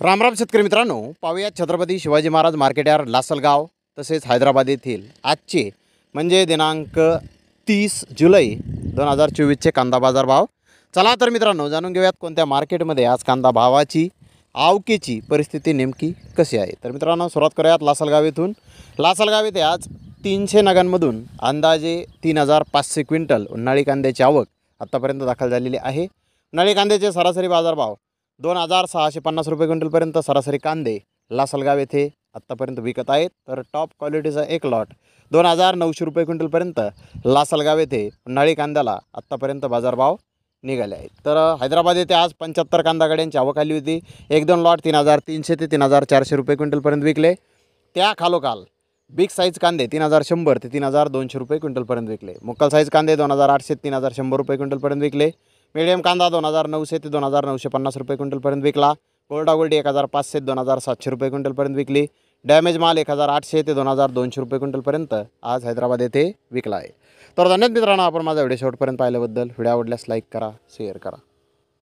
रामराम शेतकरी मित्रांनो, पाहूया छत्रपती शिवाजी महाराज मार्केट यार्ड लासलगाव तसेच हैदराबाद येथील आजचे म्हणजे दिनांक 30 जुलै 2024चे कांदा बाजार भाव। चला तर मित्रांनो, जाणून घेऊयात कोणत्या मार्केटमध्ये आज कांदा भावाची आवकेची परिस्थिती नेमकी कशी आहे। तर मित्रांनो, सुरुवात करूयात लासलगाव येथून। लासलगाव येथे आज 300 नगांमधून अंदाजे 3500 क्विंटल उन्हाळी कांद्याची आवक आतापर्यंत दाखल झालेली आहे। उन्हाळी कांद्याचे सरासरी बाजारभाव 2650 रुपये क्विंटलपर्यंत सरासरी कांदे लासलगाव येथे आत्तापर्यंत विकत आहेत। तर टॉप क्वालिटीचा एक लॉट 2900 रुपये क्विंटलपर्यंत लासलगाव येथे उन्हाळी कांद्याला आत्तापर्यंत बाजारभाव निघाले आहेत। तर हैदराबाद येथे आज 75 कांदा गाड्यांची आवक आली होती। 1-2 लॉट 3300 ते 3400 रुपये क्विंटलपर्यंत विकले। त्या खालोखाल बिग साईज कांदे 3100 ते 3200 रुपये क्विंटलपर्यंत विकले। मुक्कल साईज कांदे 2800 ते 3100 रुपये क्विंटलपर्यंत विकले। मीडियम कांदा 2900 ते 2950 रुपये क्विंटलपर्यंत विकला। गोल्डा गोल्डी 1500 ते 2700 रुपये क्विंटलपर्यंत विकली। डॅमेज माल 1800 ते 2200 रुपये क्विंटलपर्यंत आज हैदराबाद येथे विकला आहे। तर धन्यवाद मित्रांनो, आपण माझा व्हिडिओ शेवटपर्यंत पाहिल्याबद्दल। व्हिडिओ आवडल्यास लाईक करा, शेअर करा।